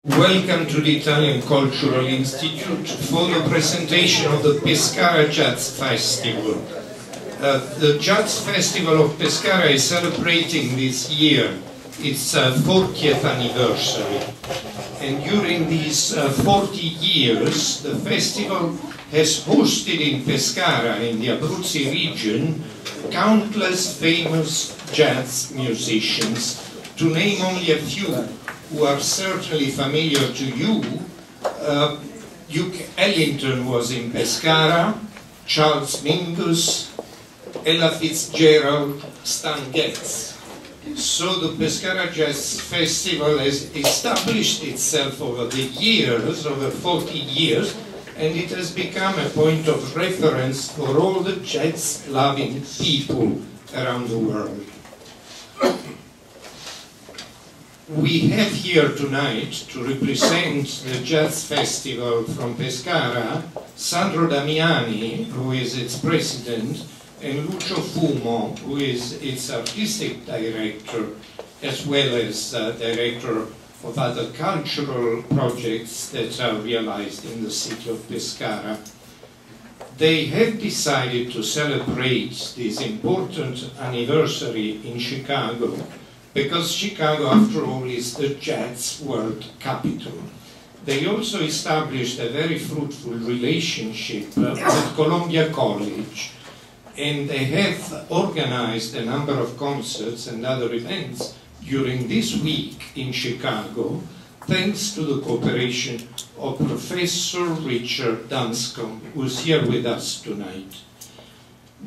Welcome to the Italian Cultural Institute for the presentation of the Pescara Jazz Festival. The Jazz Festival of Pescara is celebrating this year its 40th anniversary. And during these 40 years, the festival has hosted in Pescara, in the Abruzzo region, countless famous jazz musicians. To name only a few who are certainly familiar to you, Duke Ellington was in Pescara, Charles Mingus, Ella Fitzgerald, Stan Getz. So the Pescara Jazz Festival has established itself over the years, over 40 years, and it has become a point of reference for all the jazz-loving people around the world. We have here tonight, to represent the Jazz Festival from Pescara, Sandro Damiani, who is its president, and Lucio Fumo, who is its artistic director, as well as director of other cultural projects that are realized in the city of Pescara. They have decided to celebrate this important anniversary in Chicago, because Chicago, after all, is the jazz world capital. They also established a very fruitful relationship with Columbia College, and they have organized a number of concerts and other events during this week in Chicago, thanks to the cooperation of Professor Richard Dunscomb, who is here with us tonight.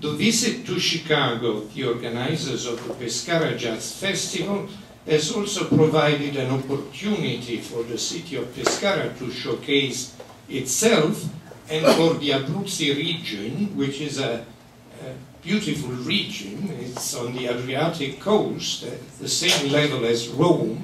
The visit to Chicago, the organizers of the Pescara Jazz Festival, has also provided an opportunity for the city of Pescara to showcase itself, and for the Abruzzo region, which is a beautiful region. It's on the Adriatic coast, at the same level as Rome,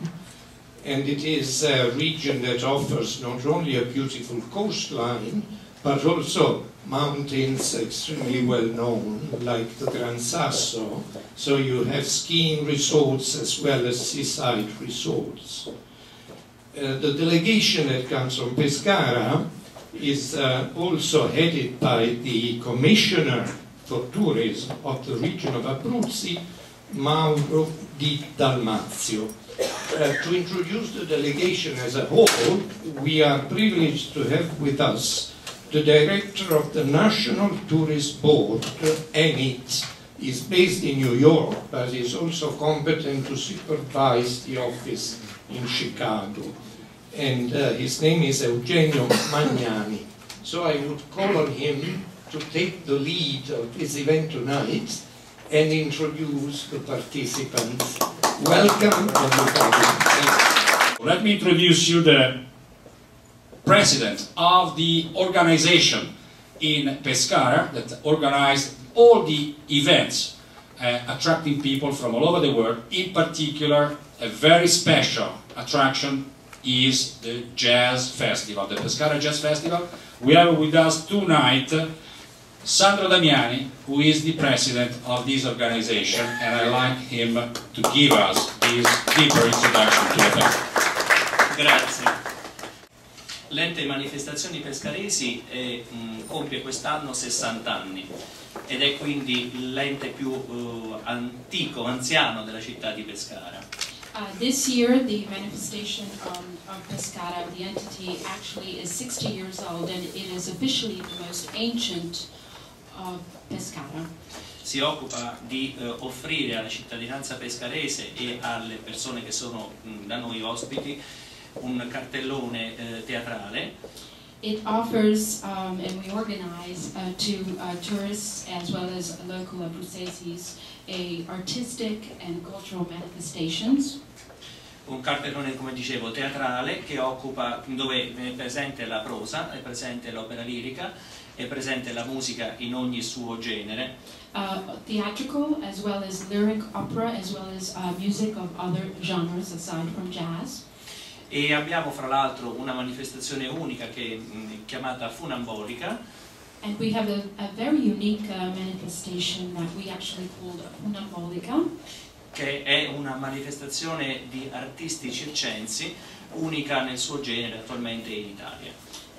and it is a region that offers not only a beautiful coastline, but also mountains extremely well known, like the Gran Sasso, so you have skiing resorts as well as seaside resorts. The delegation that comes from Pescara is also headed by the Commissioner for Tourism of the Region of Abruzzo, Mauro di Dalmazio. To introduce the delegation as a whole, we are privileged to have with us the director of the National Tourist Board, NIT, is based in New York, but is also competent to supervise the office in Chicago. And his name is Eugenio Magnani. So I would call on him to take the lead of this event tonight and introduce the participants. Welcome, everybody. Let me introduce you the president of the organization in Pescara that organized all the events attracting people from all over the world. In particular, a very special attraction is the Jazz Festival, the Pescara Jazz Festival. We have with us tonight Sandro Damiani, who is the president of this organization, and I'd like him to give us this deeper introduction to the festival. Grazie. L'ente Manifestazioni Pescaresi compie quest'anno 60 anni ed è quindi l'ente più anziano della città di Pescara. This year the manifestation of Pescara, the entity, actually is 60 years old, and it is officially the most ancient of Pescara. Si occupa di offrire alla cittadinanza pescarese e alle persone che sono da noi ospiti un cartellone teatrale. It offers and we organize to tourists as well as local Abruzzesi artistic and cultural manifestations. Un cartellone, come dicevo, teatrale che occupa, dove è presente la prosa, è presente l'opera lirica, è presente la musica in ogni suo genere. Theatrical as well as lyric opera as well as music of other genres aside from jazz. E abbiamo fra l'altro una manifestazione unica che è chiamata funambolica. And we have a very unique manifestation that we actually called funambolica. Che è una manifestazione di artisti circensi unica nel suo genere attualmente in Italia.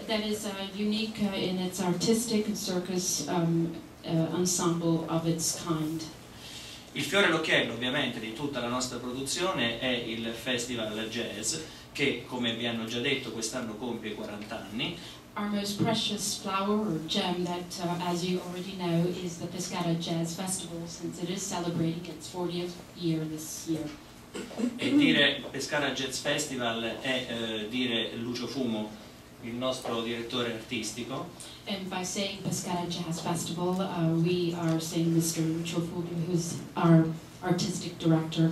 That is unique in its artistic and circus ensemble of its kind. Il fiore all'occhiello ovviamente di tutta la nostra produzione è il Festival Jazz, che come vi hanno già detto quest'anno compie 40 anni. Our most precious flower or gem that, as you already know, is the Pescara Jazz Festival, since it is celebrating its 40th year this year. E dire Pescara Jazz Festival è dire Lucio Fumo, il nostro direttore artistico. And by saying Pescara Jazz Festival, we are saying Mr. Lucio Fumo, who's our artistic director.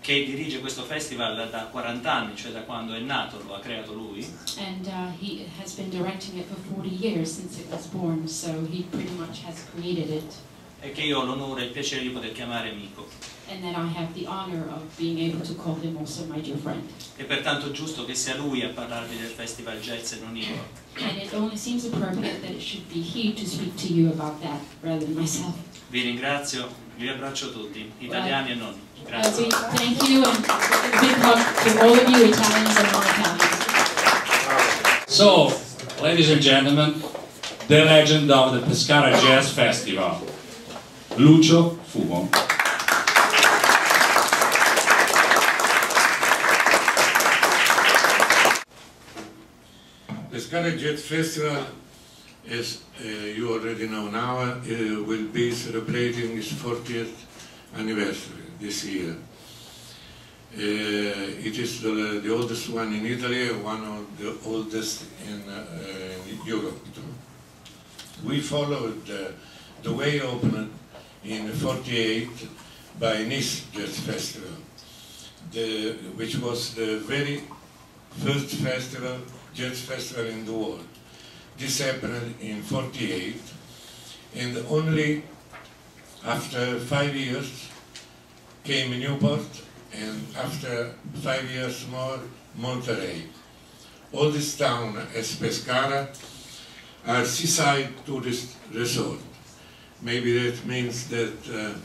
Che dirige questo festival da 40 anni, cioè da quando è nato, lo ha creato lui. And he has been directing it for 40 years since it was born, so he pretty much has created it. E che io ho l'onore e il piacere di poter chiamare amico. And that I have the honor of being able to call him also my dear friend. E pertanto è giusto che sia lui a parlarvi del Festival Jazz e non io. And it only seems appropriate that it should be he to speak to you about that rather than myself. Vi ringrazio, vi abbraccio tutti, italiani e non. Grazie. Thank you, and a big hug to all of you, Italians and non-Italians. So, ladies and gentlemen, the legend of the Pescara Jazz Festival, Lucio Fumo. Pescara Jazz Festival, as you already know now, will be celebrating its 40th anniversary this year. It is the oldest one in Italy, one of the oldest in Europe. We followed the way opened in '48 by Nice Jazz Festival, which was the very first jazz festival in the world. This happened in '48, and only after 5 years came Newport, and after 5 years more, Monterey. All this town as Pescara are seaside tourist resort. Maybe that means that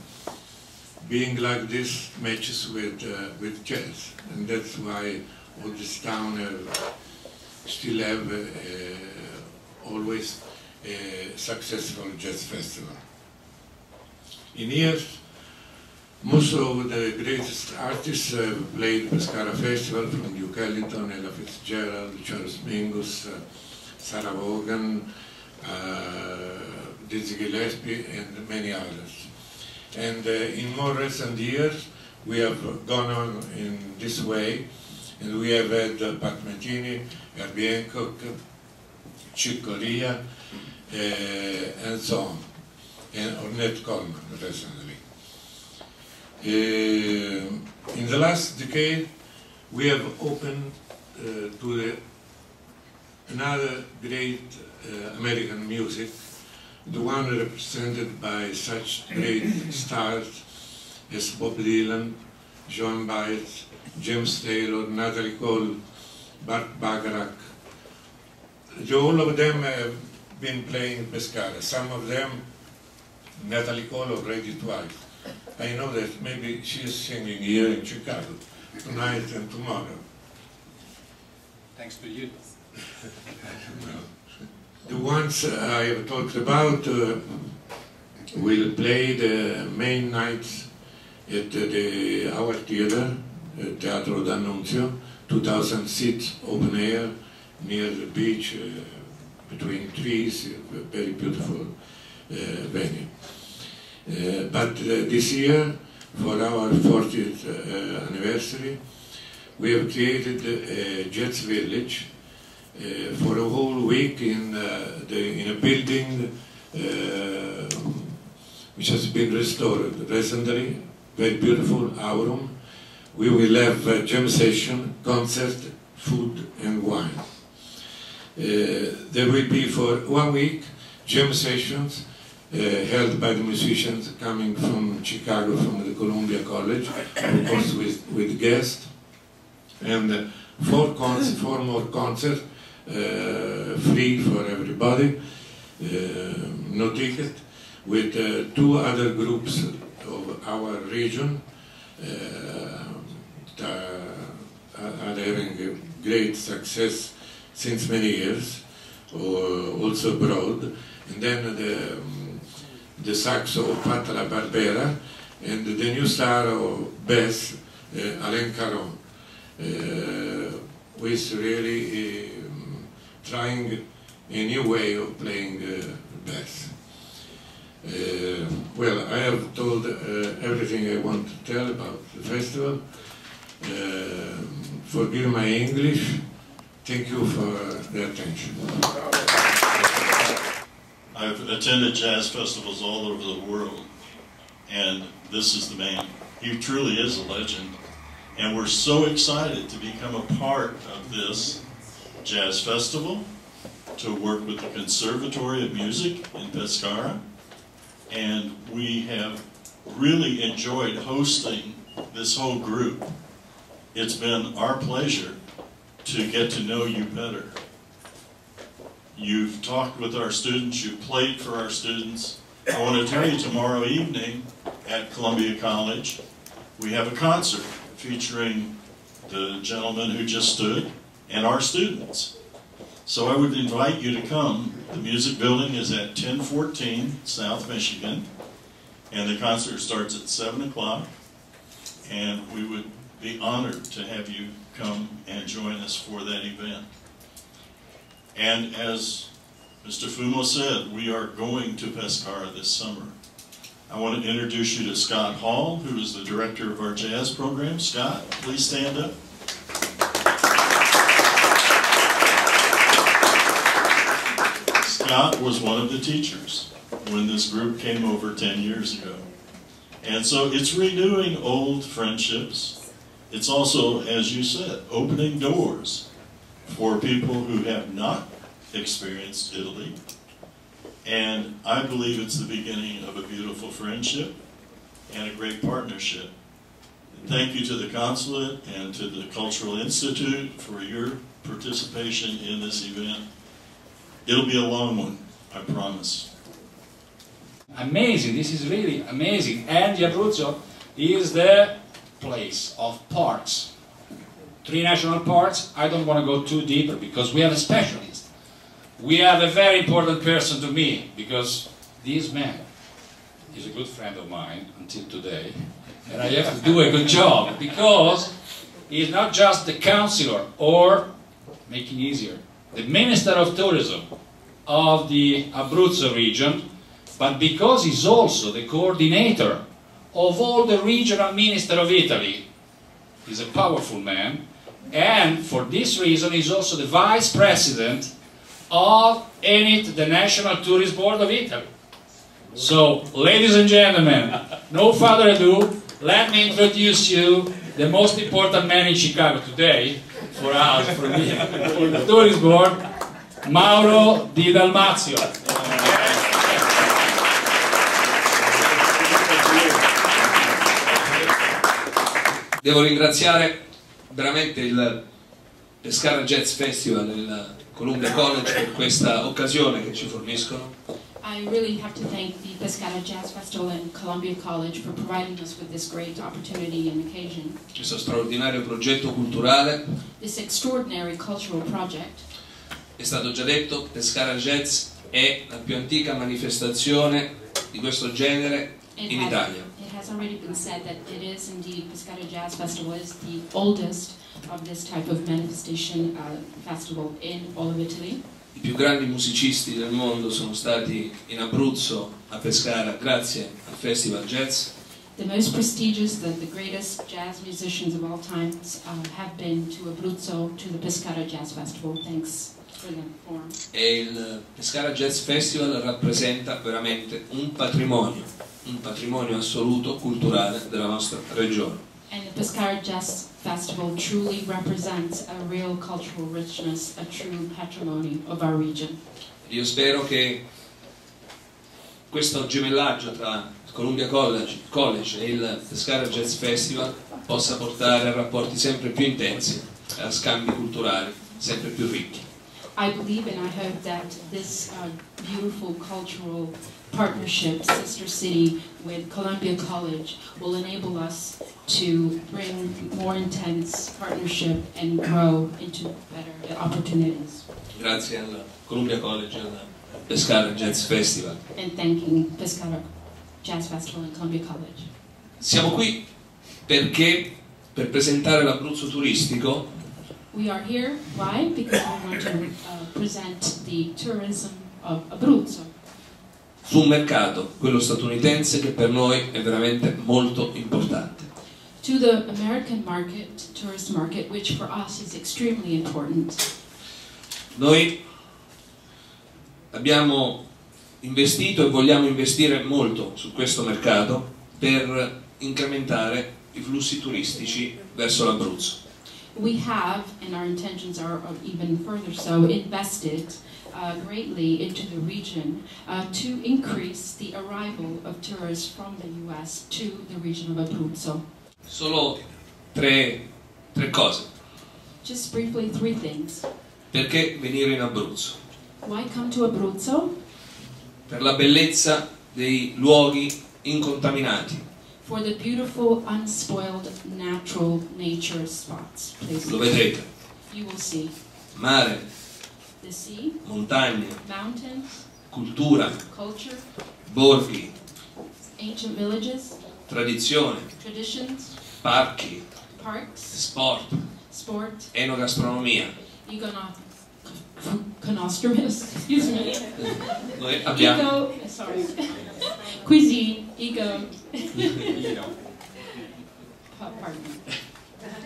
being like this matches with jazz, and that's why all this town still have always a successful jazz festival. In years, most of the greatest artists played Pescara Festival, from Duke Ellington, Ella Fitzgerald, Charles Mingus, Sarah Vaughan, Dizzy Gillespie, and many others. And in more recent years, we have gone on in this way, and we have had Pat Metheny, Herbie Hancock, Chick Corea, and so on, and Ornette Coleman recently. In the last decade, we have opened to another great American music, the one represented by such great stars as Bob Dylan, Joan Baez, James Taylor, Natalie Cole, Burt Bacharach. All of them have been playing Pescara. Some of them, Natalie Cole already twice. I know that maybe she is singing here in Chicago tonight and tomorrow. Thanks to you. No. The ones I have talked about will play the main nights at our theater, Teatro D'Annunzio, 2,000 seats, open air, near the beach, between trees, a very beautiful venue. But this year, for our 40th anniversary, we have created a Jazz Village for a whole week in a building which has been restored recently, very beautiful, Aurum. We will have a jam session, concert, food and wine. There will be for 1 week jam sessions held by the musicians coming from Chicago, from the Columbia College, of course with guests, and 4 more concerts, free for everybody, no ticket, with 2 other groups of our region, are having a great success since many years, also abroad. And then the saxo Patra Barbera, and the new star of bass, Alain Caron, who is really trying a new way of playing bass. Well, I have told everything I want to tell about the festival. Forgive my English. Thank you for the attention. I've attended jazz festivals all over the world, and this is the man. He truly is a legend, and we're so excited to become a part of this jazz festival, to work with the Conservatory of Music in Pescara, and we have really enjoyed hosting this whole group. It's been our pleasure to get to know you better. You've talked with our students, you've played for our students. I want to tell you, tomorrow evening at Columbia College, we have a concert featuring the gentleman who just stood and our students. So I would invite you to come. The music building is at 1014 South Michigan, and the concert starts at 7 o'clock, and we would be honored to have you come and join us for that event. And as Mr. Fumo said, we are going to Pescara this summer. I want to introduce you to Scott Hall, who is the director of our jazz program. Scott, please stand up. Scott was one of the teachers when this group came over 10 years ago. And so it's renewing old friendships. It's also, as you said, opening doors for people who have not experienced Italy. And I believe it's the beginning of a beautiful friendship and a great partnership. And thank you to the Consulate and to the Cultural Institute for your participation in this event. It'll be a long one, I promise. Amazing, this is really amazing. And the Abruzzo is the place of parks. 3 national parks. I don't want to go too deeper because we have a specialist. We have a very important person to me, because this man is a good friend of mine until today, and I have to do a good job, because he's not just the councillor, or, making easier, the Minister of Tourism of the Abruzzo region, but because he's also the coordinator of all the regional ministers of Italy. He's a powerful man, and for this reason he's also the Vice President of ENIT, the National Tourist Board of Italy. So, ladies and gentlemen, no further ado, let me introduce you the most important man in Chicago today, for us, for me, for the Tourist Board, Mauro di Dalmazio. Devo ringraziare veramente il Pescara Jazz Festival e il Columbia College per questa occasione che ci forniscono. I really have to thank the Pescara Jazz Festival and Columbia College for providing us with this great opportunity and occasion. Questo straordinario progetto culturale. This extraordinary cultural project. È stato già detto, Pescara Jazz è la più antica manifestazione di questo genere in Italia. It has already been said that it is indeed, Pescara Jazz Festival is the oldest of this type of manifestation festival in all of Italy. I più grandi musicisti del mondo sono stati in Abruzzo, a Pescara, grazie al Festival Jazz. The most prestigious, the greatest jazz musicians of all times have been to Abruzzo, to the Pescara Jazz Festival. Thanks for the forum. E il Pescara Jazz Festival rappresenta veramente un patrimonio assoluto culturale della nostra regione. And the Pescara Jazz Festival truly represents a real cultural richness, a true patrimony of our region. Io spero che questo gemellaggio tra il Columbia College e il Pescara Jazz Festival possa portare a rapporti sempre più intensi, a scambi culturali sempre più ricchi. I believe and I hope that this beautiful cultural partnership, sister city with Columbia College, will enable us to bring more intense partnership and grow into better opportunities. Grazie alla Columbia College e al Pescara Jazz Festival. And thanking Pescara Jazz Festival and Columbia College. Siamo qui perché per presentare l'Abruzzo turistico. We are here, why? Because we want to present the tourism of Abruzzo. Su un mercato, quello statunitense, che per noi è veramente molto importante. To the American market, tourist market, which for us is extremely important. Noi abbiamo investito e vogliamo investire molto su questo mercato per incrementare i flussi turistici verso l'Abruzzo. We have, and our intentions are even further so, invested greatly into the region to increase the arrival of tourists from the US to the region of Abruzzo. Solo tre cose. Just briefly, 3 things. Perché venire in Abruzzo? Why come to Abruzzo? Per la bellezza dei luoghi incontaminati. For the beautiful, unspoiled, natural nature spots, places. Lo vedrete. You will see. Mare, The sea, montagne, mountains, cultura, culture, borghi, ancient villages, tradizione, traditions, parchi, parks, sport, sport, enogastronomia. Excuse me. Noi abbiamo Cuisine, pardon.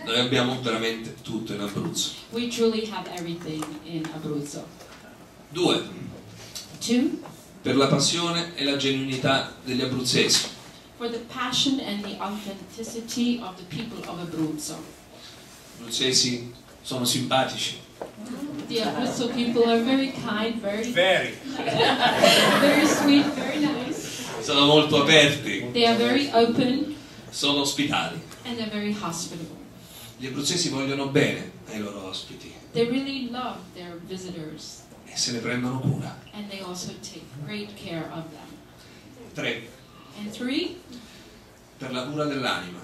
Noi abbiamo veramente tutto in Abruzzo. We truly have everything in Abruzzo. 2. 2. Per la passione e la genuinità degli abruzzesi. For the passion and the authenticity of the people of Abruzzo. Gli abruzzesi sono simpatici. The Abruzzo people are very kind, very sweet, very nice. Sono molto aperti. They are very open. Sono ospitali. And they're very hospitable. Gli abruzzesi vogliono bene ai loro ospiti. They really love their visitors. E se ne prendono cura. And they also take great care of them. 3. And 3. Per la cura dell'anima.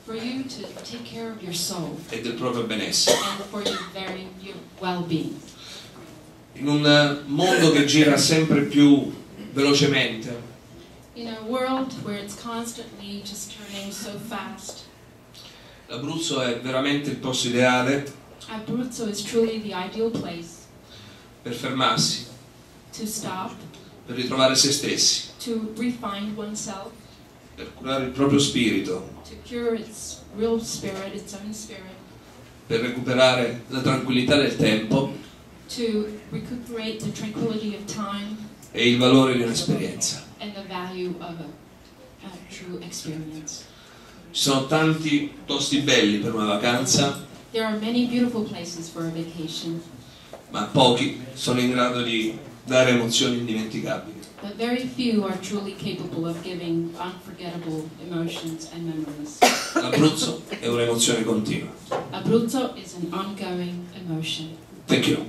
For you to take care of your soul. E del proprio benessere. And for your well-being. In un mondo che gira sempre più velocemente. In a world where it's constantly just turning so fast. L'Abruzzo è veramente il posto ideale. Abruzzo is truly the ideal place. Per fermarsi. To stop. Per ritrovare se stessi. To refine oneself. Per curare il proprio spirito. To cure its real spirit, its own spirit. Per recuperare la tranquillità del tempo. To recuperate the tranquility of time. E il valore di un'esperienza. And the value of a true experience. Ci sono tanti posti belli per una vacanza. There are many beautiful places for a vacation. Ma pochi sono in grado di dare emozioni indimenticabili. But very few are truly capable of giving unforgettable emotions and memories. L'Abruzzo è un'emozione continua. Abruzzo is an ongoing emotion. Thank you.